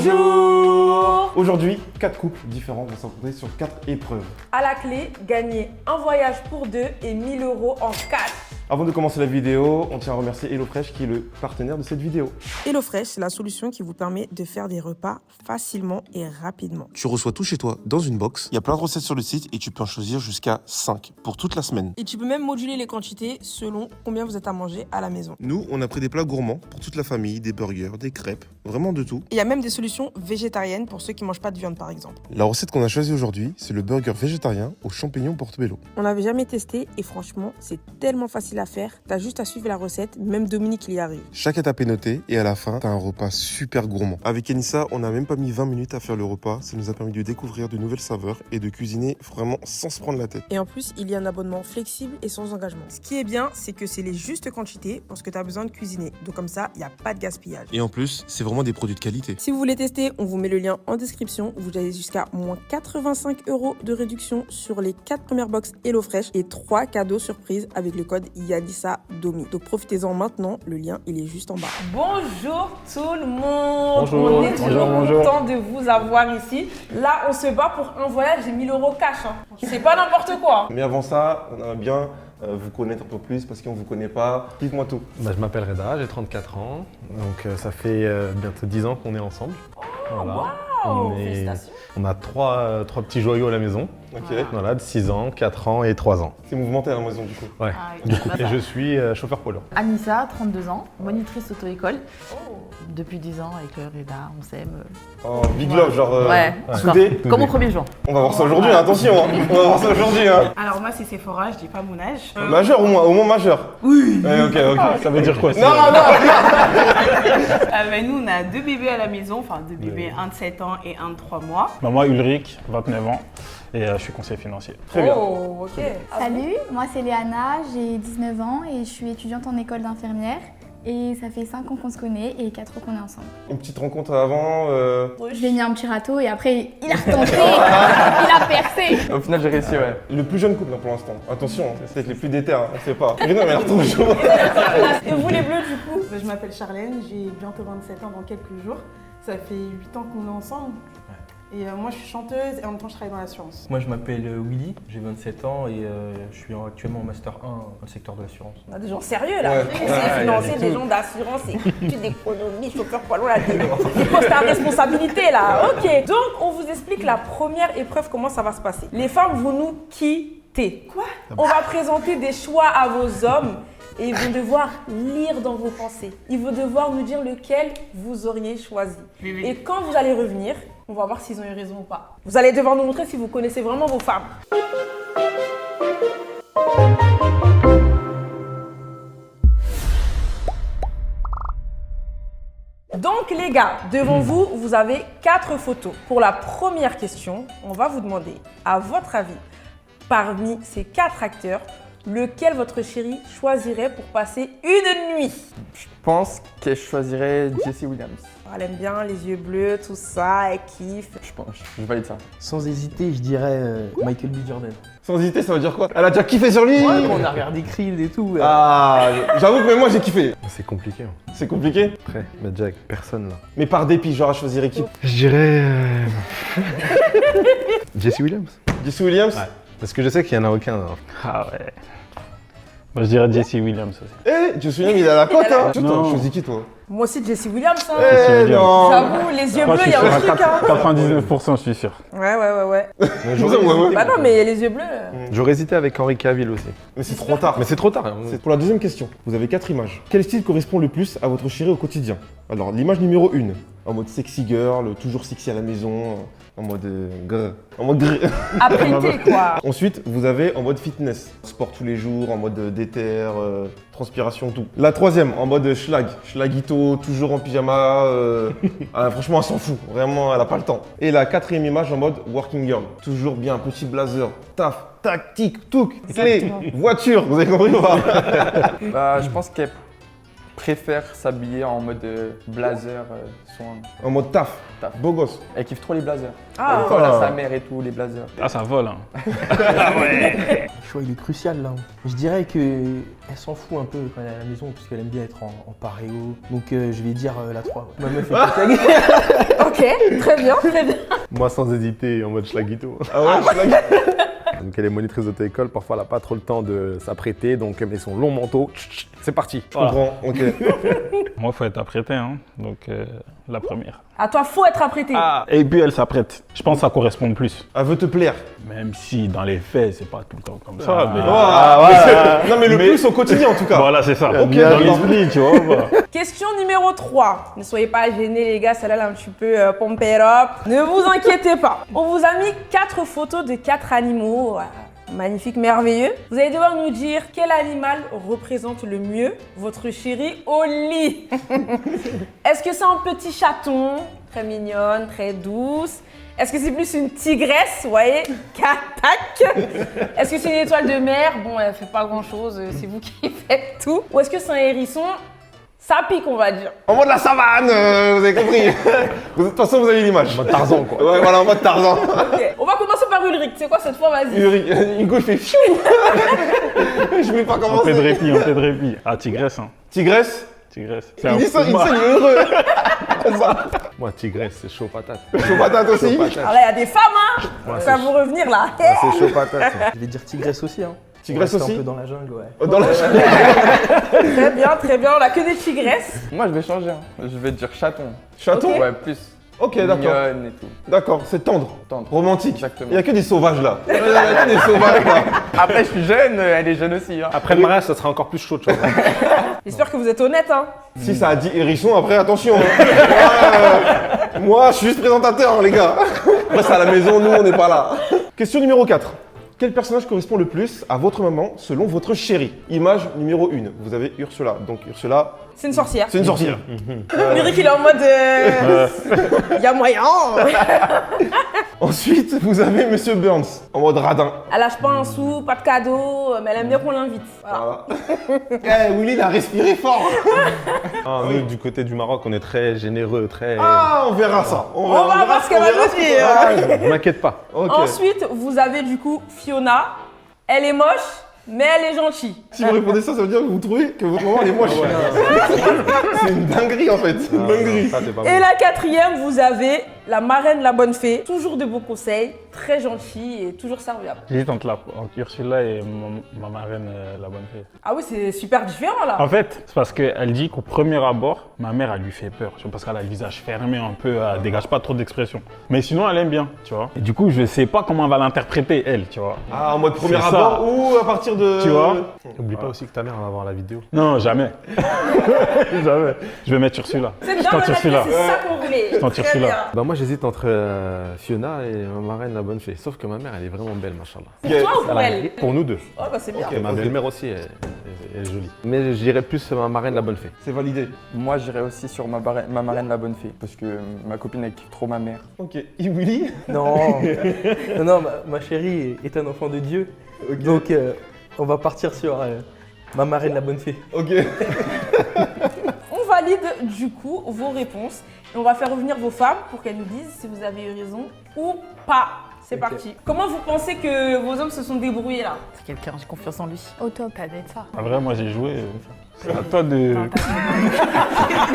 Bonjour. Aujourd'hui, 4 couples différents vont s'affronter sur 4 épreuves. À la clé, gagnez un voyage pour deux et 1000 € en cash. Avant de commencer la vidéo, on tient à remercier HelloFresh qui est le partenaire de cette vidéo. HelloFresh, c'est la solution qui vous permet de faire des repas facilement et rapidement. Tu reçois tout chez toi dans une box. Il y a plein de recettes sur le site et tu peux en choisir jusqu'à 5 pour toute la semaine. Et tu peux même moduler les quantités selon combien vous êtes à manger à la maison. Nous, on a pris des plats gourmands pour toute la famille, des burgers, des crêpes, vraiment de tout. Il y a même des solutions végétariennes pour ceux qui ne mangent pas de viande par exemple. La recette qu'on a choisie aujourd'hui, c'est le burger végétarien aux champignons portobello. On n'avait jamais testé et franchement, c'est tellement facile à faire. T'as juste à suivre la recette, même Dominique il y arrive. Chaque étape est notée et à la fin, t'as un repas super gourmand. Avec Anissa, on n'a même pas mis 20 minutes à faire le repas. Ça nous a permis de découvrir de nouvelles saveurs et de cuisiner vraiment sans se prendre la tête. Et en plus, il y a un abonnement flexible et sans engagement. Ce qui est bien, c'est que c'est les justes quantités pour ce que tu as besoin de cuisiner. Donc comme ça, il n'y a pas de gaspillage. Et en plus, c'est vraiment des produits de qualité. Si vous voulez tester, on vous met le lien en description. Vous avez jusqu'à moins 85 € de réduction sur les 4 premières box HelloFresh et 3 cadeaux surprises avec le code YADISADOMI. Donc profitez-en maintenant, le lien il est juste en bas. Bonjour tout le monde. Bonjour. On est toujours Bonjour. content de vous avoir ici. Là, on se bat pour un voyage et 1000 € cash. C'est pas n'importe quoi. Mais avant ça, on aimerait bien vous connaître un peu plus parce qu'on ne vous connaît pas. Dites-moi tout. Je m'appelle Reda, j'ai 34 ans, donc ça fait bientôt 10 ans qu'on est ensemble. Félicitations. On a trois petits joyaux à la maison, Ok. voilà, de 6 ans, 4 ans et 3 ans. C'est mouvementé à la maison du coup. Ouais. Ah oui. Et je suis chauffeur poids lourd. Anissa, 32 ans, monitrice auto-école. Depuis 10 ans avec Reda, on s'aime. Oh, big love, genre Ouais, soudé. Comme au premier jour. On va voir ça aujourd'hui, hein, attention. Hein. On va voir ça aujourd'hui. Hein. Alors moi c'est Sephora, je dis pas mon âge. Majeur au moins majeur. Oui. Ok. Ça veut dire quoi ça? Non. Nous on a 2 bébés à la maison, enfin 2 bébés, un de 7 ans et un de 3 mois. Moi, Ulrich, 29 ans, et je suis conseiller financier. Très bien. Oh, ok. Salut, moi c'est Léana, j'ai 19 ans et je suis étudiante en école d'infirmière. Et ça fait 5 ans qu'on se connaît et 4 ans qu'on est ensemble. Une petite rencontre avant. Je lui ai mis un petit râteau et après il a retenté, il a percé. Au final, j'ai réussi, ouais. Le plus jeune couple hein, pour l'instant. Attention, hein, c'est peut-être les plus déter, hein, on sait pas. Mais non, mais elle retourne toujours. Et vous les bleus du coup? Je m'appelle Charlène, j'ai bientôt 27 ans dans quelques jours. Ça fait 8 ans qu'on est ensemble. Et moi je suis chanteuse et en même temps je travaille dans l'assurance. Moi, je m'appelle Willy, j'ai 27 ans et je suis actuellement en Master 1 dans le secteur de l'assurance. On a des gens sérieux là, Ouais. conseillers financiers, des gens d'assurance, études d'économie, chauffeur poids lourd, là, des postes à responsabilité là. Ok, donc on vous explique la première épreuve, comment ça va se passer. Les femmes vont nous quitter. Quoi? On va présenter des choix à vos hommes et ils vont devoir lire dans vos pensées. Ils vont devoir nous dire lequel vous auriez choisi. Et quand vous allez revenir, on va voir s'ils ont eu raison ou pas. Vous allez devoir nous montrer si vous connaissez vraiment vos femmes. Donc les gars, devant vous, vous avez 4 photos. Pour la première question, on va vous demander, à votre avis, parmi ces 4 acteurs, lequel votre chérie choisirait pour passer une nuit? Je pense que je choisirais Jesse Williams. Elle aime bien les yeux bleus, tout ça, elle kiffe. Je pense, je valide ça. Sans hésiter, je dirais Michael B. Jordan. Sans hésiter, ça veut dire quoi? Elle a déjà kiffé sur lui. Ouais, on a regardé Creed et tout. Ah, j'avoue que même moi j'ai kiffé. C'est compliqué. Hein. C'est compliqué. Après, mais Jack, personne là. Mais par dépit, genre à choisir équipe. Je dirais Jesse Williams. Jesse Williams. Ouais. Parce que je sais qu'il y en a aucun. Hein. Ah ouais. Moi, je dirais Jesse Williams aussi. Eh, Jesse Williams, il est à la cote, hein. Non. Toi, choisis qui toi? Moi aussi, Jesse Williams. Hein. Eh Williams. non. J'avoue, les yeux Moi, bleus, je il suis y a un sûr à truc. Hein. 99%, je suis sûr. Ouais. J'aurais hésité. Bah non, mais les yeux bleus. J'aurais hésité avec Henry Cavill aussi. Mais c'est trop tard. Mais c'est trop tard. Hein. C'est pour la deuxième question. Vous avez 4 images. Quel style correspond le plus à votre chérie au quotidien? Alors, l'image numéro 1, en mode sexy girl, toujours sexy à la maison, en mode grrr. Apprêté, quoi. Ensuite, vous avez en mode fitness, sport tous les jours, en mode déter, transpiration, tout. La troisième, en mode schlagito, toujours en pyjama. Franchement, elle s'en fout. Vraiment, elle a pas le temps. Et la quatrième image en mode working girl, toujours bien, petit blazer, taf, tactique, touc, clé, voiture. Vous avez compris ou pas? Bah, je pense qu'elle préfère s'habiller en mode blazer, En mode taf, Taf. beau gosse. Elle kiffe trop les blazers. Ah. Elle vole à sa mère et tout, les blazers. Ah, ça vole, hein. Le choix, il est crucial là. Je dirais qu'elle s'en fout un peu quand elle est à la maison parce qu'elle aime bien être en paréo. Donc je vais dire la 3. Ma meuf est Ok, bien, très bien. Moi, sans hésiter, en mode schlagito. Ah ouais, schlag. Donc, elle est monitrice d'auto-école. Parfois, elle n'a pas trop le temps de s'apprêter. Donc, elle met son long manteau. C'est parti. Je comprends, ok. Moi, il faut être apprêté, hein. Donc, la première. À toi, faut être apprêté. Ah, et puis elle s'apprête. Je pense que ça correspond le plus. Elle veut te plaire. Même si dans les faits, c'est pas tout le temps comme ça. Ah, mais... Non mais le plus au quotidien en tout cas. Voilà, c'est ça. Ok, Dans d'accord. l'esprit, tu vois. Voilà. Question numéro 3. Ne soyez pas gênés les gars, celle-là elle est un petit peu pump it up. Ne vous inquiétez pas. On vous a mis 4 photos de 4 animaux. Magnifique, merveilleux. Vous allez devoir nous dire quel animal représente le mieux votre chéri au lit. Est-ce que c'est un petit chaton, très mignonne, très douce? Est-ce que c'est plus une tigresse, vous voyez, qu'attaque? Est-ce que c'est une étoile de mer? Bon, elle fait pas grand-chose, c'est vous qui faites tout. Ou est-ce que c'est un hérisson? Ça pique, on va dire. En mode la savane, vous avez compris. De toute façon, vous avez l'image. En mode Tarzan, quoi. Ouais, voilà, en mode Tarzan. Ok, on va commencer par Ulrich. C'est quoi cette fois, vas-y? Hugo, il fait fiou. Je voulais pas On fait de commencer. répit, on fait de répit. Ah, tigresse, hein. Tigresse, Tigresse. il dit ça, il est heureux. Ça. Moi, tigresse, c'est chaud patate. Chaud patate aussi. Alors là, il y a des femmes, hein. Ça va vous revenir là. C'est chaud patate. Je vais dire tigresse aussi. Hein. Tigresse On reste aussi. un peu dans la jungle, ouais. Dans la Très bien, très bien. On a que des tigresses. Moi, je vais changer. Hein. Je vais dire chaton. chaton. Ouais, plus. Ok, d'accord. Mignonne et tout. D'accord, c'est tendre. Tendre. Romantique. Exactement. Il y a que des sauvages là. Il y a que des sauvages là. Après, je suis jeune, elle est jeune aussi. Hein. Après le mariage, ça sera encore plus chaud, tu vois. J'espère que vous êtes honnête, hein. Si ça a dit hérisson, après attention. Hein. Moi, je suis juste présentateur, les gars. Après, c'est à la maison, nous, on n'est pas là. Question numéro 4. Quel personnage correspond le plus à votre maman selon votre chérie? Image numéro 1. Vous avez Ursula. Donc Ursula, C'est une sorcière. c'est une sorcière. Ulrich, il est en mode. Il y a moyen. Ensuite, vous avez Monsieur Burns, en mode radin. Elle lâche pas un sou, pas de cadeau, mais elle aime bien qu'on l'invite. Voilà. Voilà. Willy, il a respiré fort. Ah, nous, du côté du Maroc, on est très généreux, très. Ah, on verra ça. On va voir ce qu'elle va nous dire. Ah, ne m'inquiète pas. Ok. Ensuite, vous avez du coup Fiona. Elle est moche, mais elle est gentille. Si vous répondez ça, ça veut dire que vous trouvez que votre maman elle est moche. C'est une dinguerie en fait. C'est une dinguerie. Ça, c'est pas Et bon. la 4e, vous avez la marraine la bonne fée. Toujours de beaux conseils, très gentille et toujours serviable. J'hésite entre Ursula et ma marraine, la bonne fée. Ah oui, c'est super différent là. En fait, c'est parce qu'elle dit qu'au premier abord, ma mère, elle lui fait peur. Tu vois, parce qu'elle a le visage fermé un peu, elle dégage pas trop d'expression. Mais sinon, elle aime bien, tu vois. Et du coup, je sais pas comment elle va l'interpréter, elle, tu vois. Ah, en mode premier C'est ça. abord ou à partir de. Tu vois. N'oublie pas aussi que ta mère va voir la vidéo. Non, jamais. Jamais. Je vais mettre Ursula. C'est Je bien, tente c'est Ursula. ça qu'on voulait. Je tente Très Ursula. bien. Bah, moi, j'hésite entre Fiona et ma marraine, la bonne fée. Sauf que ma mère, elle est vraiment belle, machallah. Pour toi ou pour elle? Pour nous deux. Oh bah c'est bien. Et ma belle-mère aussi, elle est jolie. Mais je dirais plus ma marraine, la bonne fée. C'est validé. Moi, j'irais aussi sur ma marraine, la bonne fée. Parce que ma copine, elle kiffe trop ma mère. Ok. Et Willy? Non, non, ma chérie est un enfant de Dieu. Ok. Donc, on va partir sur ma marraine, la bonne fée. Ok. On valide du coup vos réponses et on va faire revenir vos femmes pour qu'elles nous disent si vous avez eu raison ou pas. C'est parti. Comment vous pensez que vos hommes se sont débrouillés là? C'est quelqu'un, j'ai confiance en lui. Au top. Ça doit être ça. En vrai, moi, j'ai joué. C'est à toi de.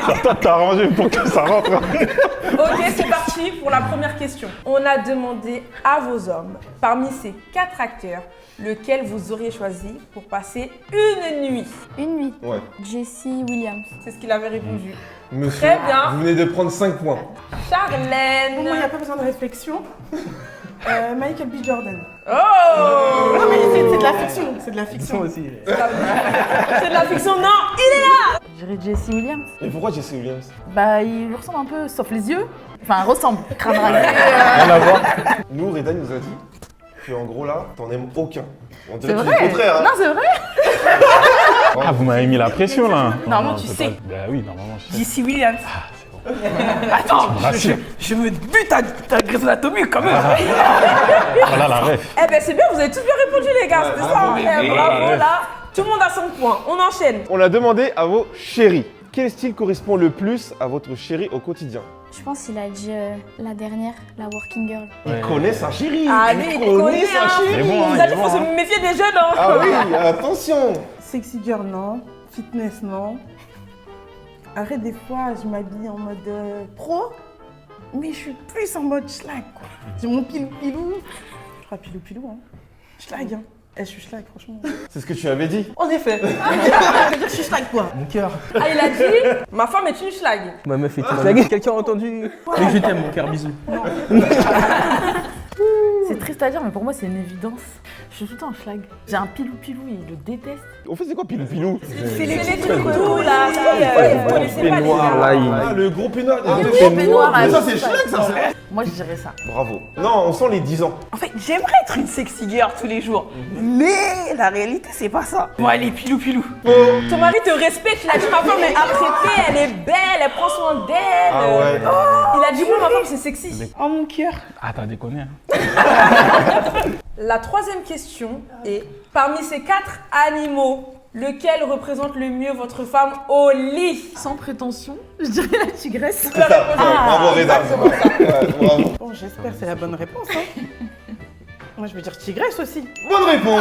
C'est à toi de t'arranger pour que ça rentre. Ok, c'est parti pour la première question. On a demandé à vos hommes, parmi ces 4 acteurs, lequel vous auriez choisi pour passer une nuit. Une nuit. Ouais. Jesse Williams. C'est ce qu'il avait répondu. Monsieur, Très bien. vous venez de prendre 5 points. Pour moi, il n'y Charlène. a pas besoin de réflexion. Michael B. Jordan. Oh. Non, mais c'est de la fiction. C'est de la Ils sont fiction. aussi. C'est de la fiction. Non, il est là. Je dirais Jesse Williams. Et pourquoi Jesse Williams? Bah, il lui ressemble un peu, sauf les yeux. Enfin, ressemble. Crâne rasé. Nous, Reda nous a dit que en gros là, t'en aimes aucun. On C'est dirait que vrai. c'est le contraire. Hein. Non, c'est vrai. Ah, vous m'avez mis la pression là. Normalement, tu c'est sais. pas- Bah oui, normalement, je sais. Jesse Williams. Ah, c'est bon. Attends, rassure. je me bute à Grey's Anatomy quand même. Voilà la ref. Eh ben c'est bien, vous avez tous bien répondu les gars, c'était ça. Eh, bravo là. Tout le monde a 5 points. On enchaîne. On a demandé à vos chéris. Quel style correspond le plus à votre chéri au quotidien? Je pense qu'il a dit la dernière, la working girl. Il connaît sa chérie. Ah lui, il connaît sa hein. chérie. Il est bon, hein, Il nous il a est dit bon, faut hein. se méfier des jeunes hein. Ah oui, attention. Sexy girl, non. Fitness, non. Arrête, des fois, je m'habille en mode pro. mais je suis plus en mode schlag, quoi. J'ai mon pilou-pilou. Je crois pilou-pilou, hein. Schlag, hein. Je suis schlag, franchement. C'est ce que tu avais dit. En effet. Je suis schlag, quoi. Mon cœur. Ah, il a dit ma femme est une schlag. Ma meuf était schlag. Quelqu'un a entendu? Mais je t'aime, mon cœur, bisous. C'est triste à dire, mais pour moi, c'est une évidence. Je suis tout le temps en schlag. J'ai un pilou-pilou, il le déteste. Au fait, c'est quoi pilou-pilou? C'est les trucs doux là. Vous connaissez pas les Peignoir, gars. là, il... Ah, le gros peignoir. gros peignoir, Mais ça, là, c'est schlag, ça. Moi, je dirais ça. Bravo. Non, on sent les 10 ans. En fait, j'aimerais être une sexy girl tous les jours. Mais la réalité, c'est pas ça. Moi, elle est pilou-pilou. Ton mari te respecte, il a dit ma femme est apprêtée, elle est belle, elle prend soin d'elle. Ah ouais. Il a dit moi ma femme c'est sexy. Oh mon cœur. Ah, t'as déconné. La troisième question est, parmi ces 4 animaux, lequel représente le mieux votre femme au lit? Sans prétention, je dirais la tigresse. C'est ça. Bravo, Reda. Ouais, bravo. Bon, j'espère que c'est la bonne réponse, hein. Moi, je veux dire tigresse aussi. Bonne réponse.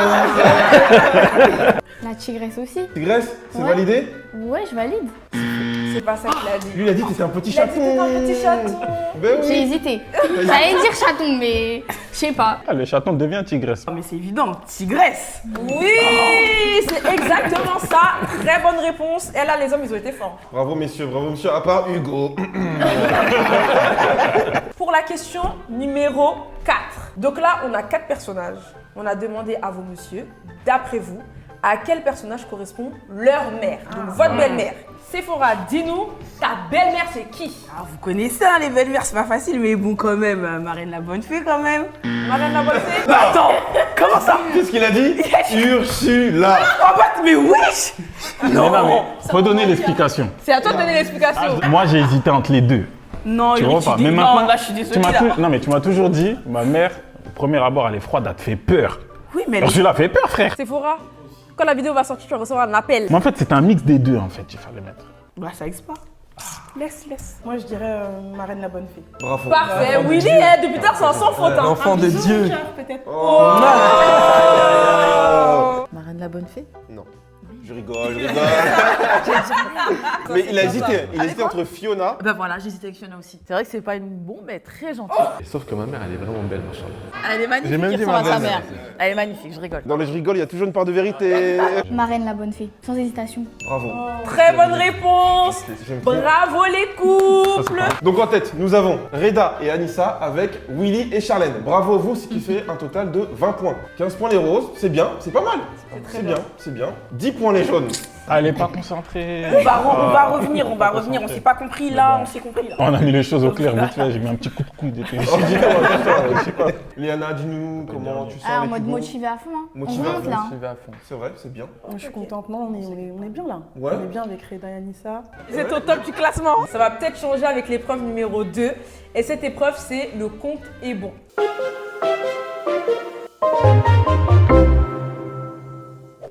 La tigresse aussi. Tigresse, c'est Ouais. validé? Ouais, je valide. C'est pas ça qu'il a dit. Lui, il a dit que t'étais un petit Il a dit chaton. que t'étais un petit chaton. Ben J'ai oui. hésité. J'allais dire chaton, mais je sais pas. Ah, le chaton devient tigresse. Oh, mais c'est évident, tigresse. Oui, c'est exactement ça. Très bonne réponse. Et là, les hommes, ils ont été forts. Bravo, messieurs, à part Hugo. Pour la question numéro 4. Donc là, on a 4 personnages. On a demandé à vos messieurs, d'après vous, à quel personnage correspond leur mère. Donc votre belle-mère. Sephora, dis-nous, ta belle-mère, c'est qui? Ah, vous connaissez hein, les belles-mères, c'est pas facile, mais bon, quand même, Marraine la bonne fée, quand même. Marraine la bonne fée? Attends, comment ça? Qu'est-ce qu'il a dit? Ursula. Oh, bah, mais wesh. Non, mais faut donner l'explication. C'est à toi de donner l'explication. Moi, j'ai hésité entre les deux. Non, Tu Yuri, vois pas. dis- Mais non, maintenant, là, je suis désolée, là. Non, mais tu m'as toujours dit, ma mère, au premier abord, elle est froide, elle te fait peur. Oui, mais Alors, je l'ai fait peur, frère. Sephora, quand la vidéo va sortir, tu vas recevoir un appel. Mais en fait, c'est un mix des deux, en fait, il fallait mettre. bah, ça existe pas. Laisse. Moi, je dirais Marraine la bonne fée. Bravo. Parfait. Bravo. Willy, depuis tard, c'est un sans faute. Hein. L'enfant de Dieu. Cœur, peut-être. Oh. Marraine la bonne fée. Non. Je rigole. Mais il a hésité. Il a hésité entre Fiona. Bah voilà, j'hésitais avec Fiona aussi. C'est vrai que c'est pas une bombe, mais elle est très gentille. Sauf que ma mère, elle est vraiment belle, machin. Elle est magnifique, J'ai même il dit ressemble à ma sa belle-mère. mère. Elle est magnifique, je rigole. Dans les je rigole, il y a toujours une part de vérité. Marraine la bonne fée, sans hésitation. Bravo. Très bonne réponse. J'aime trop. Bravo les couples. Donc en tête, nous avons Reda et Anissa avec Willy et Charlène. Bravo à vous, ce qui fait un total de 20 points. 15 points les roses, c'est bien, c'est pas mal. C'est bien. 10 poins les jaunes. Ah, elle est pas concentrée. On va revenir, on s'est pas compris là, on s'est compris là. On a mis les choses au clair, vite fait, j'ai mis un petit coup de coude et tout. Je sais pas. Léana, dis-nous comment tu sens Ah, en les mode plus beaux. motivé à fond. Hein. Motivé à on monte fond, là. hein. Suivez à fond. C'est vrai, c'est bien. Moi, je suis contente. Non, on est bien là. Ouais. On est bien avec Reda et Anissa. C'est au top du classement. Ça va peut-être changer avec l'épreuve numéro 2. Et cette épreuve, c'est le compte est bon.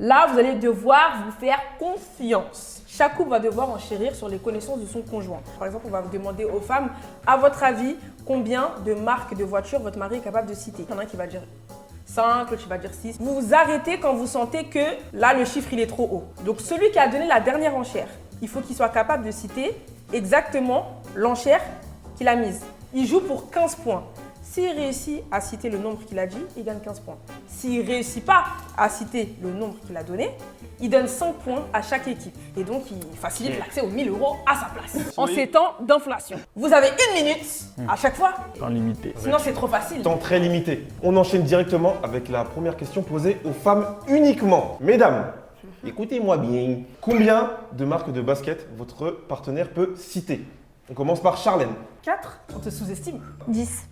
Là, vous allez devoir vous faire confiance. Chaque couple va devoir enchérir sur les connaissances de son conjoint. Par exemple, on va demander aux femmes, à votre avis, combien de marques de voitures votre mari est capable de citer. Il y en a un qui va dire 5, l'autre qui va dire 6. Vous vous arrêtez quand vous sentez que là, le chiffre, il est trop haut. Donc, celui qui a donné la dernière enchère, il faut qu'il soit capable de citer exactement l'enchère qu'il a mise. Il joue pour 15 points. S'il réussit à citer le nombre qu'il a dit, il gagne 15 points. S'il ne réussit pas à citer le nombre qu'il a donné, il donne 5 points à chaque équipe. Et donc, il facilite l'accès aux 1000 € à sa place. En ces temps d'inflation. Vous avez 1 minute à chaque fois, Temps limité. sinon c'est trop facile. Temps très limité. On enchaîne directement avec la première question posée aux femmes uniquement. Mesdames, écoutez-moi bien. Combien de marques de basket votre partenaire peut citer? On commence par Charlène. 4. On te sous-estime. 10.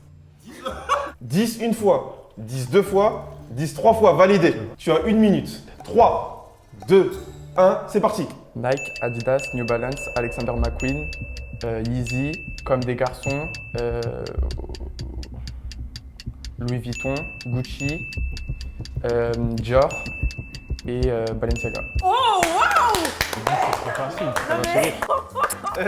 10 une fois, 10 deux fois, 10 trois fois, validé. Tu as 1 minute. 3, 2, 1, c'est parti. Nike, Adidas, New Balance, Alexander McQueen, Yeezy, Comme des garçons, Louis Vuitton, Gucci, Dior, et Balenciaga. Oh, waouh! C'est facile. T'as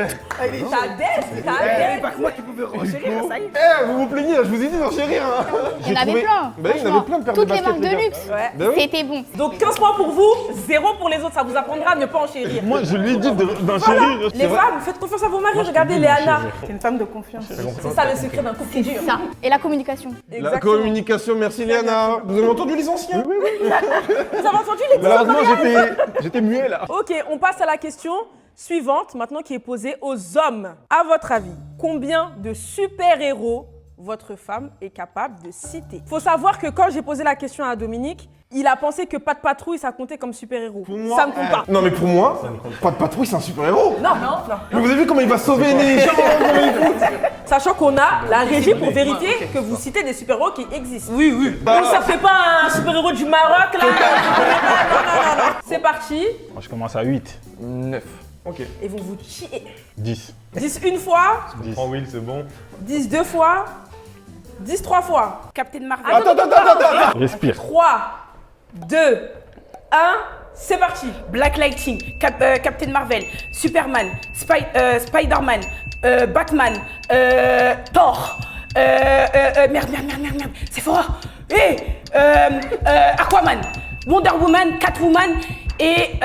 des. pas que moi qui pouvais renchérir, ça y est. Eh, vous vous plaignez là, je vous ai dit d'enchérir. Hein. Il y en avait plein. Bah, il y en avait plein de paires de Toutes les baskets, marques de les gars. luxe. Ouais. Bah oui. C'était bon. Donc 15 points pour vous, 0 pour les autres. Ça vous apprendra à ne pas enchérir. Moi, je lui ai dit d'enchérir. Les femmes, faites confiance à vos maris. Regardez Léana. C'est une femme de confiance. C'est ça le secret d'un couple qui dure. Ça. Et la communication. La Exactement. communication, merci Léana. Vous avez entendu les anciens? Oui, oui. Vous avez entendu les petits Malheureusement, j'étais muet là. Ok, on passe à la question suivante, maintenant qui est posée aux hommes. À votre avis, combien de super-héros votre femme est capable de citer? Faut savoir que quand j'ai posé la question à Dominique, il a pensé que Pat Patrouille, ça comptait comme super-héros. Ça ne compte pas. Non mais pour moi, Pat Patrouille c'est un super-héros. Non. Mais vous avez vu comment il va sauver les gens? Sachant qu'on a la régie pour vérifier que vous citez des super-héros qui existent. Oui, oui. Donc ça fait pas un super-héros du Maroc là. Non. C'est parti. Moi, je commence à 8. 9. Ok. Et vous vous chiez. 10. 10 une fois, 10. Prends Will, c'est bon. 10 deux fois, 10 trois fois. Captain Marvel. Attends. Respire. 3, 2, 1, c'est parti. Black Lightning, Captain Marvel, Superman, Spider-Man, Batman, Thor, merde, Sephora, Aquaman, Wonder Woman, Catwoman et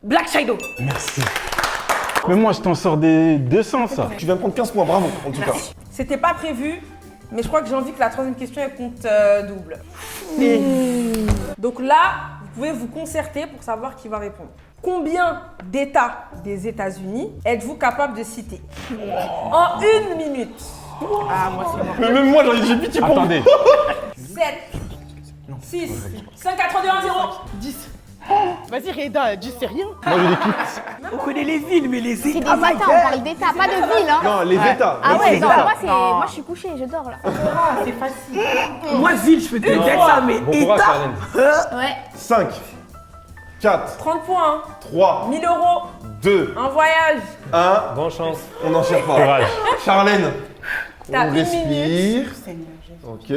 Black Shadow. Merci. Mais moi, je t'en sors des 200, ça. Tu viens de prendre 15 points, bravo en tout cas. C'était pas prévu, mais je crois que j'ai envie que la troisième question elle compte double. Donc là, vous pouvez vous concerter pour savoir qui va répondre. Combien d'États des États-Unis êtes-vous capable de citer? En 1 minute. Ah, moi c'est mort. Mais même moi j'ai pitié pour vous. Attendez. 7, 6, 5, 4, 3, 2, 1, 0. 10. Vas-y, Reda, dis c'est rien. Moi, je l'écoute. On connaît les villes, mais les C'est des États, États, on parle d'États, pas de villes. Hein. Non, les États. Ah ouais, non, États. moi je suis couchée, je dors là. C'est facile. Moi, ville, je peux te dire ça, mais État. Ouais. 5, 4, 30 points, 3, 1000 euros, 2, un voyage. 1. Bonne chance. On n'enchaîne pas. Courage. Charlène. T'as On 1 respire. Ok.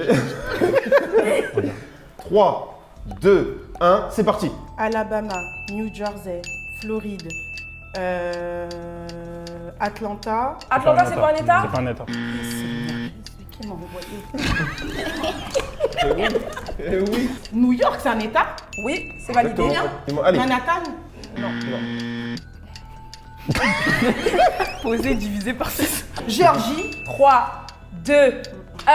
3, 2, 1, c'est parti. Alabama, New Jersey, Floride, Atlanta. Atlanta, c'est pas un État? C'est pas un État. Qui m'a envoyé? Eh oui. New York, c'est un État? Oui, c'est validé. Exactement. Allez. Manhattan? Posé, divisé par 6. Géorgie? 3, 2, 1,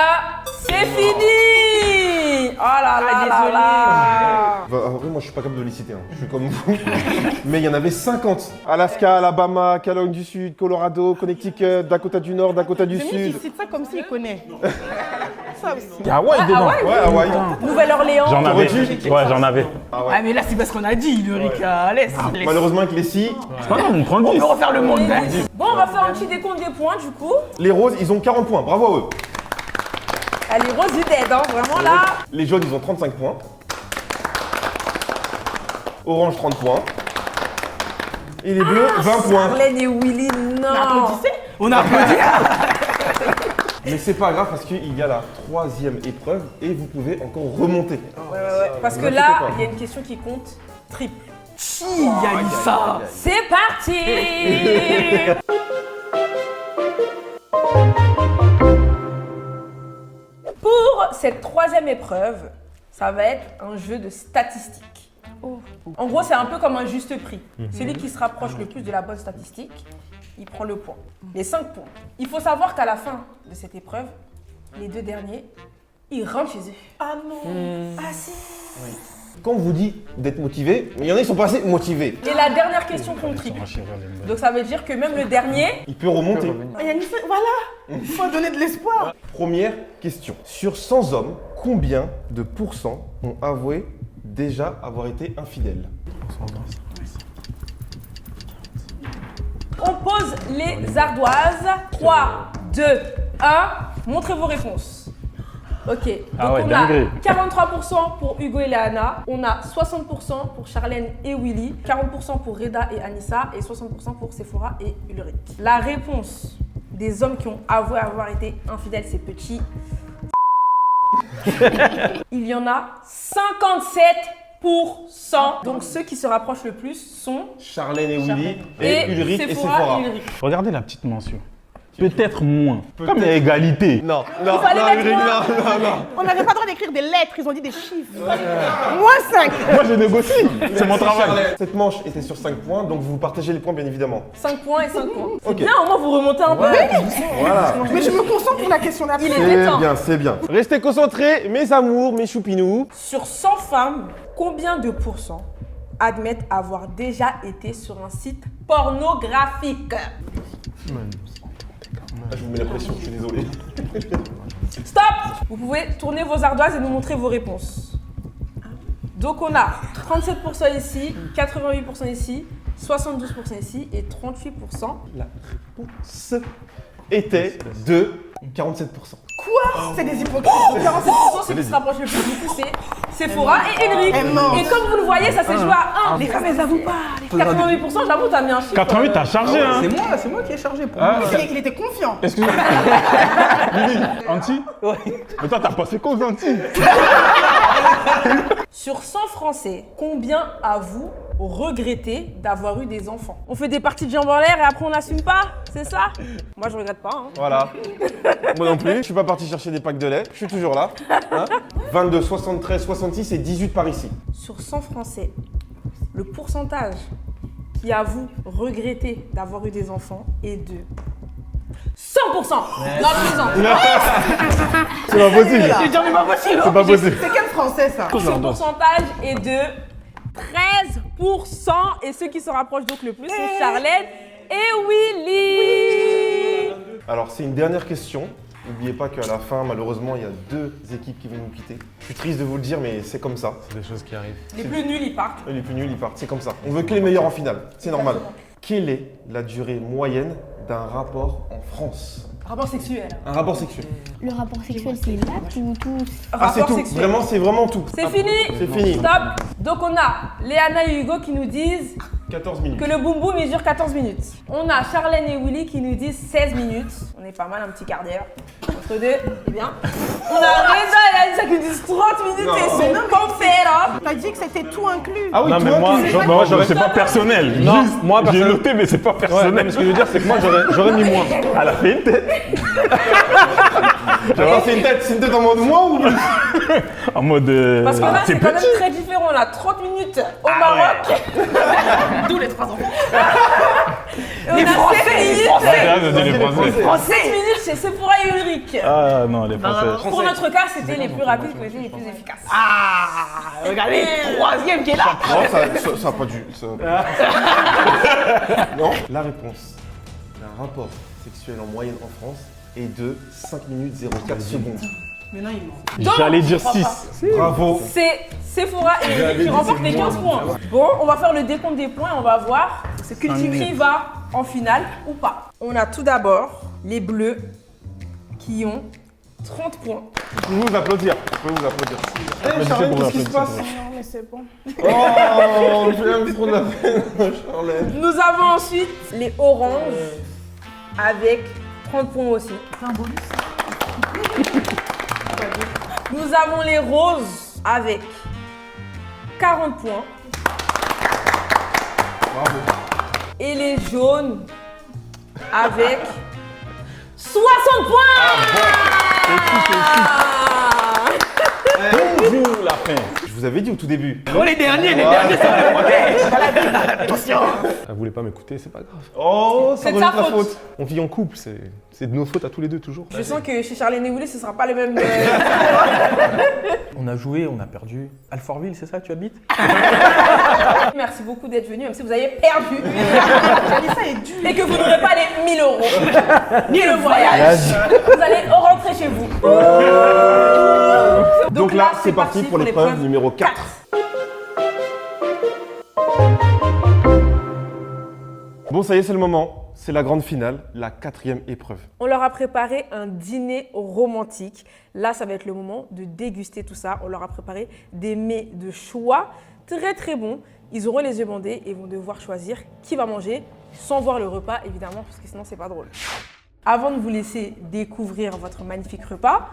c'est fini! Oh là là là là! Bah, en vrai, moi je suis pas capable de les citer, hein. Je suis comme vous. Mais il y en avait 50. Alaska, Alabama, Caroline du Sud, Colorado, Connecticut, Dakota du Nord, Dakota du C'est mieux qu'il Sud. cite ça comme s'il connaît. Ça aussi. Il y a Hawaï dedans. Ouais, Hawaï. Nouvelle-Orléans. J'en avais. T'aurais Ouais, j'en avais. Ah ouais. Ah, mais là, c'est parce qu'on a dit, le Rika, laisse. Malheureusement avec les scies, C'est pas grave, on prend On 10. peut refaire le monde, hein. Bon, on va faire un petit décompte des points du coup. les roses, ils ont 40 points. Bravo à eux. Allez, Rose est dead, hein, vraiment là. Les jaunes, ils ont 35 points. Orange, 30 points. Et les bleus, 20 points. Marlène et Willy, non. On a applaudi. Mais c'est pas grave parce qu'il y a la troisième épreuve et vous pouvez encore remonter. Ouais. Parce vous que inquiétez là, pas. il y a une question qui compte triple. Qui a dit ça? C'est parti. Pour cette troisième épreuve, ça va être un jeu de statistiques. En gros, c'est un peu comme un juste prix. Celui qui se rapproche le plus de la bonne statistique, il prend le point. Les 5 points. Il faut savoir qu'à la fin de cette épreuve, les 2 derniers, ils rentrent chez eux. Ah non. Ah si. Quand on vous dit d'être motivé, il y en a qui sont pas assez motivés. Et la dernière question compte triple. Donc ça veut dire que même le dernier, Il peut remonter. Ah, Yannis, voilà. Il faut donner de l'espoir. Première question. Sur 100 hommes, combien de pourcents ont avoué déjà avoir été infidèles? on pose les ardoises. 3, 2, 1. Montrez vos réponses. Ok, donc Ah ouais, on a dinguerie. 43% pour Hugo et Léana, on a 60% pour Charlène et Willy, 40% pour Reda et Anissa et 60% pour Sephora et Ulrich. La réponse des hommes qui ont avoué avoir été infidèles, c'est petit. Il y en a 57%. Donc ceux qui se rapprochent le plus sont Charlène et Willy, et et Ulrich et Sephora Sephora. et Ulrich. Regardez la petite mention. Peut-être moins. Comme il y a égalité. Non, fallait mettre Ulrich, moins. non. On n'avait pas le droit d'écrire des lettres, ils ont dit des chiffres. Moins 5. Moi, je négocie. C'est mon travail. Charlène. Cette manche était sur 5 points, donc vous partagez les points bien évidemment. 5 points et 5 points. C'est Ok. bien, au moins vous remontez un peu. Voilà. Mais je me concentre pour la question d'après. Il C'est est temps. bien, c'est bien. Restez concentrés, mes amours, mes choupinous. Sur 100 femmes, combien de pourcents admettent avoir déjà été sur un site pornographique? Ah, je vous mets la pression, je suis désolé. Stop! Vous pouvez tourner vos ardoises et nous montrer vos réponses. Donc on a 37% ici, 88% ici, 72% ici et 38%. La réponse était de 47%. C'est des hypocrites. 47%, ceux qui se rapprochent le plus du coup, c'est Sephora et Ulrich. Elle ment. Et comme vous le voyez, ça s'est joué à 1. Les femmes, elles avouent pas. 88%, j'avoue, t'as mis un chiffre. 88, t'as chargé, hein. C'est moi qui ai chargé pour Ah, moi. Il était confiant. Excuse-moi. Lily, Anti? Mais toi, t'as passé quoi aux Antilles? Sur 100 Français, combien avouent regretter d'avoir eu des enfants? On fait des parties de jambes en l'air et après on n'assume pas? C'est ça? Moi je regrette pas. Hein. Voilà. Moi non plus, je suis pas parti chercher des packs de lait, je suis toujours là. Hein 22, 73, 66 et 18 par ici. Sur 100 Français, le pourcentage qui avoue regretter d'avoir eu des enfants est de 100%. Non, je plaisante. C'est pas possible. J'ai dit, mais pas possible. C'est pas possible. C'est quel français ça? Ce pourcentage est de 13%. Et ceux qui se rapprochent donc le plus sont Charlène et Willy. Alors c'est une dernière question. N'oubliez pas qu'à la fin, malheureusement, il y a 2 équipes qui vont nous quitter. Je suis triste de vous le dire, mais c'est comme ça. C'est des choses qui arrivent. Les plus nuls, ils partent. Les plus nuls, ils partent. C'est comme ça. On veut que les meilleurs en finale. C'est normal. Quelle est la durée moyenne d'un rapport en France? Rapport sexuel. Un rapport sexuel. Le rapport sexuel, c'est l'acte ou tout? Ah, c'est Rapport tout. sexuel. Vraiment, c'est vraiment tout. C'est fini. C'est fini. Stop. Donc on a Léana et Hugo qui nous disent 14 minutes. que le boum boum il dure 14 minutes. On a Charlène et Willy qui nous disent 16 minutes. On est pas mal, un petit quart d'heure. Entre deux, c'est bien. On a Reza et Alissa qui disent 30 minutes Non. et ils sont comptés là. T'as dit que c'était tout inclus. Ah oui, Non, mais toi, moi, tu- c'est pas personnel. Non, Juste, moi, j'ai personnel- noté, mais c'est pas Ouais, non, personnel. mais ce que je veux dire, c'est que moi, j'aurais mis moins. Elle a fait une tête. Attends, c'est une tête en mode moi ou plus? En mode. Parce que là c'est c'est quand même petit. très différent. On a 30 minutes au Maroc. D'où les 3 enfants. Et on a 7 minutes. Ah, je dis les Français. 7 minutes chez Sephora et Ulrich. Ah non, les Français. Pour notre cas, c'était les plus rapides qui étaient les plus efficaces. Ah, regardez, troisième qui est là. Non, ça a pas dû. Non. La réponse d'un rapport sexuel en moyenne en France est de 5 minutes 04 secondes. Mais non, il ment. Donc, J'allais dire 6. Bravo. C'est Sephora et Ulrich qui remportent les 15 points. Bon, on va faire le décompte des points et on va voir qui va en finale ou pas. On a tout d'abord les bleus qui ont 30 points. Je peux vous applaudir. Je peux vous applaudir. Eh, Charlène, qu'est-ce qui se passe? Non, mais c'est bon. Oh, je viens me trop de la peine, Charlène. Nous avons ensuite les oranges avec 30 points aussi. C'est un bonus. Nous avons les roses avec 40 points. Bravo. Et les jaunes avec 60 points. Bonjour la fin. Je vous avais dit au tout début. Oh, les derniers sont attention. Elle voulait pas m'écouter, c'est pas grave. Oh, ça C'est de revient sa de ta faute. faute. On vit en couple, c'est de nos fautes à tous les deux toujours. Je sens que chez Charlène et Willy, ce sera pas les mêmes. On a joué, on a perdu. Alfortville, c'est ça, tu habites? Merci beaucoup d'être venu, même si vous avez perdu. Alissa est dure. Et que vous n'aurez pas les 1000 euros. Ni le voyage. Vous allez rentrer chez vous. Donc là, c'est parti pour l'épreuve numéro 4. Bon, ça y est, c'est le moment. C'est la grande finale, la 4e épreuve. On leur a préparé un dîner romantique. Là, ça va être le moment de déguster tout ça. On leur a préparé des mets de choix très très bons. Ils auront les yeux bandés et vont devoir choisir qui va manger sans voir le repas, évidemment, parce que sinon, c'est pas drôle. Avant de vous laisser découvrir votre magnifique repas,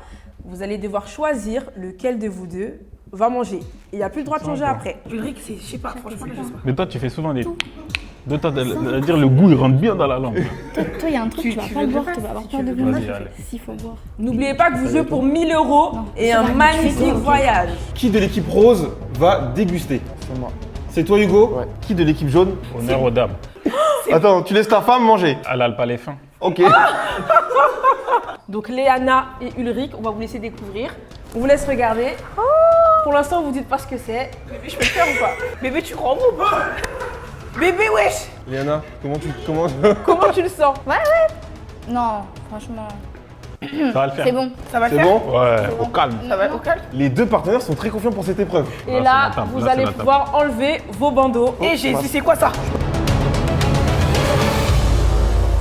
vous allez devoir choisir lequel de vous deux va manger. Il n'y a plus le droit de changer après. Ulrich, c'est, je sais pas, franchement, je sais pas. Mais toi, tu fais souvent des. De toi, dire le goût, il rentre bien dans la langue. Toi, il y a un truc, tu vas pas le boire, tu vas avoir peur de Vas-y, vomir. allez. S'il faut boire. N'oubliez pas que vous jouez pour 1000 € et un magnifique voyage. Qui de l'équipe rose va déguster? C'est moi. C'est toi Hugo? Ouais. Qui de l'équipe jaune? Honneur aux dames. Attends, tu laisses ta femme manger? Elle a le palais fin. Ok. Donc Léana et Ulrich, on va vous laisser découvrir. On vous laisse regarder. Pour l'instant, vous dites pas ce que c'est. Bébé, je peux le faire ou pas? Bébé, tu crois en moi ou pas? Bébé, wesh! Léana, comment Comment tu le sens? Non, franchement, Ça va le faire. c'est bon. Ça va le C'est faire? bon? Ouais, au calme. Ça va au calme? Les deux partenaires sont très confiants pour cette épreuve. Et Là, là, c'est la table. vous Là, allez c'est la table. pouvoir enlever vos bandeaux. Et j'ai dit, c'est quoi ça?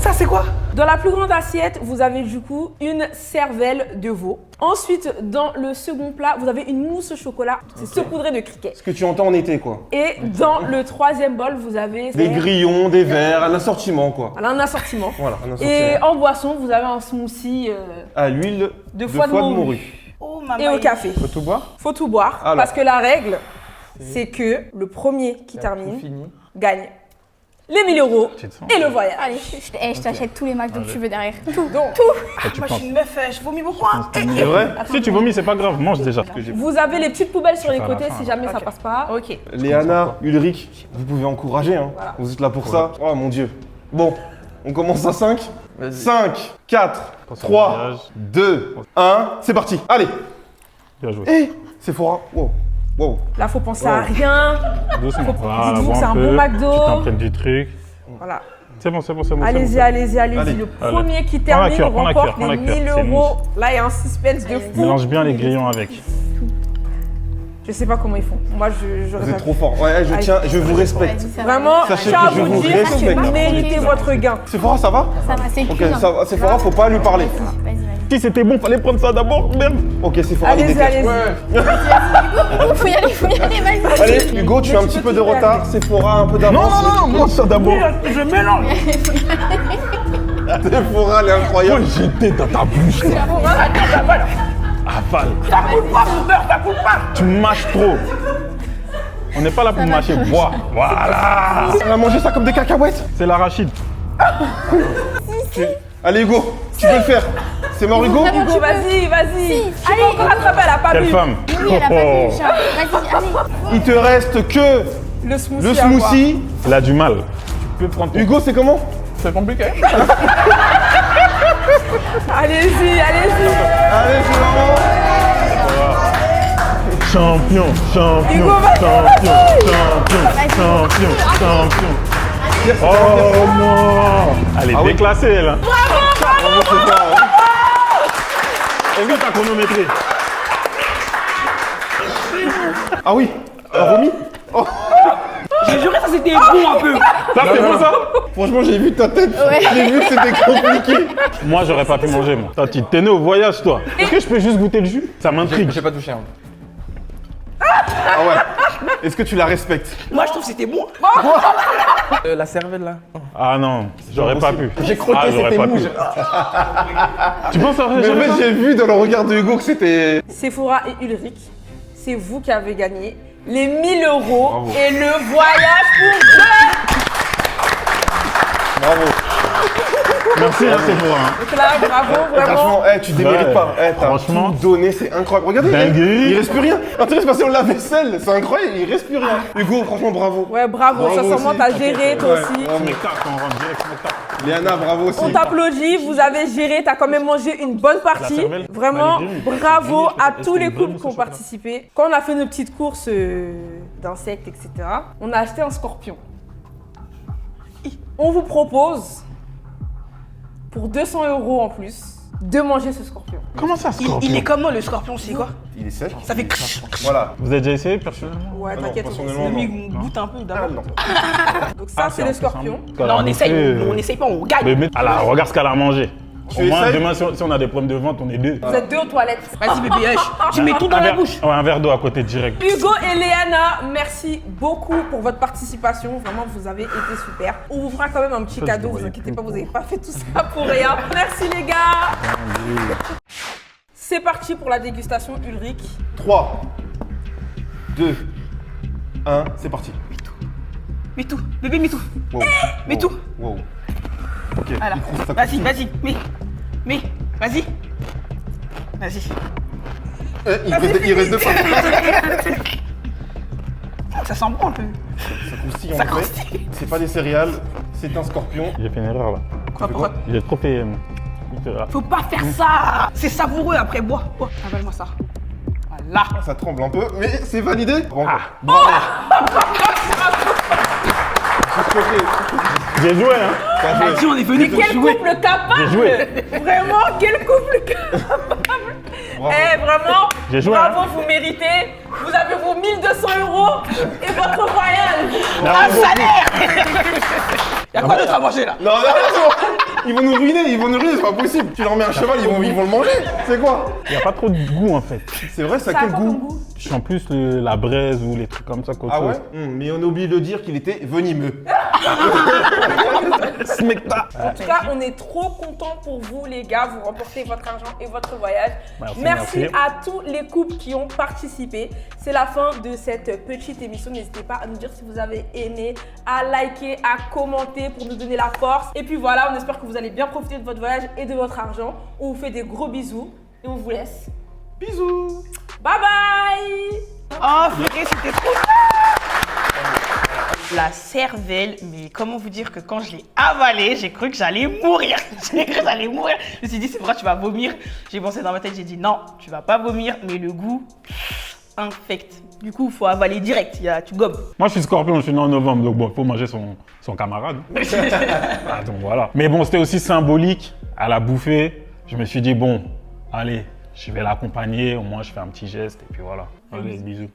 Ça, c'est quoi? Dans la plus grande assiette, vous avez du coup une cervelle de veau. Ensuite, dans le second plat, vous avez une mousse au chocolat. C'est saupoudré de criquet. Ce que tu entends en été, quoi. Et dans le troisième bol, vous avez Des grillons, des verres, un assortiment, quoi. Alors, un assortiment. Voilà, un assortiment. Et en boisson, vous avez un smoothie À l'huile de foie de morue. Oh, maman. Et au café. Faut tout boire? Faut tout boire. Alors. Parce que la règle, c'est que le premier qui Tout termine fini. gagne les 1000 € Tu te sens et le voyage. Allez, je t'achète tous les McDo que tu veux derrière. Tout. Donc, Toi, tu Moi, je penses. suis une meuf, je vomis beaucoup. Hein. C'est vrai? Si tu vomis, c'est pas grave, mange déjà. vous avez les petites poubelles sur les pas la côtés fin, si jamais ça Ok. passe pas. Ok. Léana, Ulrich, vous pouvez encourager, hein. Vous êtes là pour ça. Oh mon dieu. Bon, on commence à 5. Vas-y. 5, 4, Attention au 3, voyage. 2, 1. C'est parti. Allez. Bien joué. Eh, Sephora. Wow. Wow. Là, faut penser à rien. Doucement. Voilà, dites-vous bois que c'est un peu. bon McDo. Tu t'imprègnes du truc. Voilà. C'est bon, c'est bon, c'est bon. Allez-y, c'est bon. allez-y, allez-y. Allez. Le Allez. premier qui Prends la termine cuillère, prends la remporte cuillère, les prends la 1000 cuillère, c'est €. Là, il y a un suspense de fou. Mélange bien les grillons avec. Je sais pas comment ils font. Moi, je Vous rêve. êtes trop fort. Ouais, je tiens, je vous respecte. Vas-y, ça va. Vraiment, Sachez je tiens à que je vous vous dire que respecte. vous méritez votre gain. Sephora, ça va? Ça va, c'est Ok, cuit, hein. ça va. Sephora, faut pas lui parler. Vas-y, vas-y. Si c'était bon, fallait prendre ça d'abord. Merde. Ok, Sephora, il Allez-y, déteste. allez-y. Hugo, faut y aller, vas-y. Allez, Hugo, tu as un tu petit peux peu de tout faire. retard. Sephora, un peu d'avance. Non, mange ça d'abord. Je mélange. Sephora, elle est incroyable. Faut le jeter dans ta bouche. Avale. Ça coule pas, mon beurre, ça coule pas. Tu mâches trop. On n'est pas là pour mâcher. Bois. Voilà. On a mangé ça comme des cacahuètes. C'est l'arachide. Allez, Hugo, tu peux le faire. C'est mort, Hugo? Hugo, vas-y, vas-y. Si, Tu peux encore attraper, elle a pas Quelle bu. femme. Oui, elle a pas Oh. vu, Charles. Vas-y, allez. Il te reste que Le smoothie. le à boire. smoothie. Elle a du mal. Tu peux prendre ton... Hugo, c'est comment? C'est compliqué. Allez-y, allez-y. Allez, c'est marrant. Champion, champion, Hugo, vas-y, champion, champion. Oh non. Elle est déclassée, elle. Hein. Bravo, Sephora. Est-ce que t'as chronométré? Ah oui, un vomi. J'ai juré ça c'était bon un peu. Ça, c'est bon, ça? Franchement, j'ai vu ta tête. Ouais. J'ai vu que c'était compliqué. Moi, j'aurais pas pu manger, moi. Toi, tu t'es né au voyage, toi. Est-ce que je peux juste goûter le jus? Ça m'intrigue. J'ai pas touché. Hein. Ah ouais. Est-ce que tu la respectes? Moi je trouve que c'était bon. La cervelle là. Ah non, j'aurais pas pu. J'ai croqué, Ah, j'aurais c'était pas mou. pu. Tu penses à Mais en fait, j'ai vu dans le regard de Hugo que c'était. Sephora et Ulrich, c'est vous qui avez gagné les 1000 € Bravo. et le voyage pour deux. Bravo. Merci, hein, Sephora. Donc là, bravo, vraiment. Franchement, tu démérites Ouais. pas. T'as Franchement. tout donné, c'est incroyable. Regardez, Dinguerie. il respire rien. Intérêt, c'est passé au lave-vaisselle. C'est incroyable, il respire rien. Hugo, franchement, bravo. Ouais, bravo, Bravo sincèrement, aussi. t'as géré toi Ouais. aussi. Bravo. On rentre direct, on tape. Léana, bravo aussi. On t'applaudit, vous avez géré, t'as quand même mangé une bonne partie. La cervelle. Vraiment, Elle est grille. bravo Elle est à grille. tous Est-ce les qu'une bonne couples qui ont sauce au chocolat participé. Quand on a fait nos petites courses d'insectes, etc., on a acheté un scorpion. On vous propose, pour 200 € en plus, de manger ce scorpion. Comment ça, scorpion? Il est comment le scorpion, c'est quoi? Il est sec. Ça fait Voilà. Vous avez déjà essayé, personnellement? Ouais, Ah non, t'inquiète, on personnellement, essaie. non. on goûte un peu Ah d'abord. non. Donc ça, c'est le scorpion. Non, on essaye, on essaye pas, on gagne. Alors, regarde ce qu'elle a mangé. Tu Au moins, essayes demain, si on a des problèmes de vente, on est deux. Vous êtes deux aux toilettes. Vas-y bébé, tu mets tout dans Un la verre- bouche. Ouais, un verre d'eau à côté, direct. Hugo et Léana, merci beaucoup pour votre participation. Vraiment, vous avez été super. On vous fera quand même un petit Ça, je cadeau. Vous voyais inquiétez plus. pas, vous n'avez pas fait tout ça pour rien. Merci les gars. C'est parti pour la dégustation Ulrich. 3, 2, 1, c'est parti. Mets tout, bébé, mets tout. Wow. Mets tout. Wow. Ok, Voilà. il croustille, ça Vas-y, croustille. vas-y, mets, vas-y. Vas-y. Il reste deux fois. Ça sent bon un peu. Ça croustille Ça en fait. C'est pas des céréales, c'est un scorpion. J'ai fait une erreur là. Quoi, pourquoi? J'ai trop fait. Faut pas faire ça. C'est savoureux après, bois. Avale-moi ça. Voilà. Ça tremble un peu, mais c'est validé. Bon, J'ai joué, hein. T'as joué. Vas-y, on est venu Mais pour quel jouer. couple capable! J'ai joué. Vraiment, quel couple capable! Bravo. Eh, vraiment, J'ai joué, bravo, hein. vous méritez. Vous avez vos 1200 € et votre voyage. Un salaire. Y'a quoi d'autre à manger là? Non, c'est bon. Ils vont nous ruiner, c'est pas possible. Tu leur mets un cheval, ils vont le manger. C'est quoi? Il n'y a pas trop de goût en fait. C'est vrai, ça a Ça a quel quoi comme goût? goût? Je sens plus la braise ou les trucs comme ça qu'autre Ah ouais chose. Mais on a oublié de dire qu'il était venimeux. Smecta. En tout cas, on est trop contents pour vous, les gars. Vous remportez votre argent et votre voyage. Merci. à tous les couples qui ont participé. C'est la fin de cette petite émission. N'hésitez pas à nous dire si vous avez aimé, à liker, à commenter pour nous donner la force. Et puis voilà, on espère que vous allez bien profiter de votre voyage et de votre argent. On vous fait des gros bisous et on vous laisse. Bisous. Bye bye! Oh, purée, c'était trop la cervelle, mais comment vous dire que quand je l'ai avalée, j'ai cru que j'allais mourir. J'ai cru que j'allais mourir. Je me suis dit, c'est vrai, tu vas vomir. J'ai pensé dans ma tête, j'ai dit non, tu vas pas vomir, mais le goût, infect. Du coup, il faut avaler direct, tu gobes. Moi, je suis scorpion, je suis né en novembre, donc bon, il faut manger son camarade. Ah, donc voilà. Mais bon, c'était aussi symbolique à la bouffée. Je me suis dit, bon, allez, je vais l'accompagner, au moins je fais un petit geste, et puis voilà. Allez, bisous.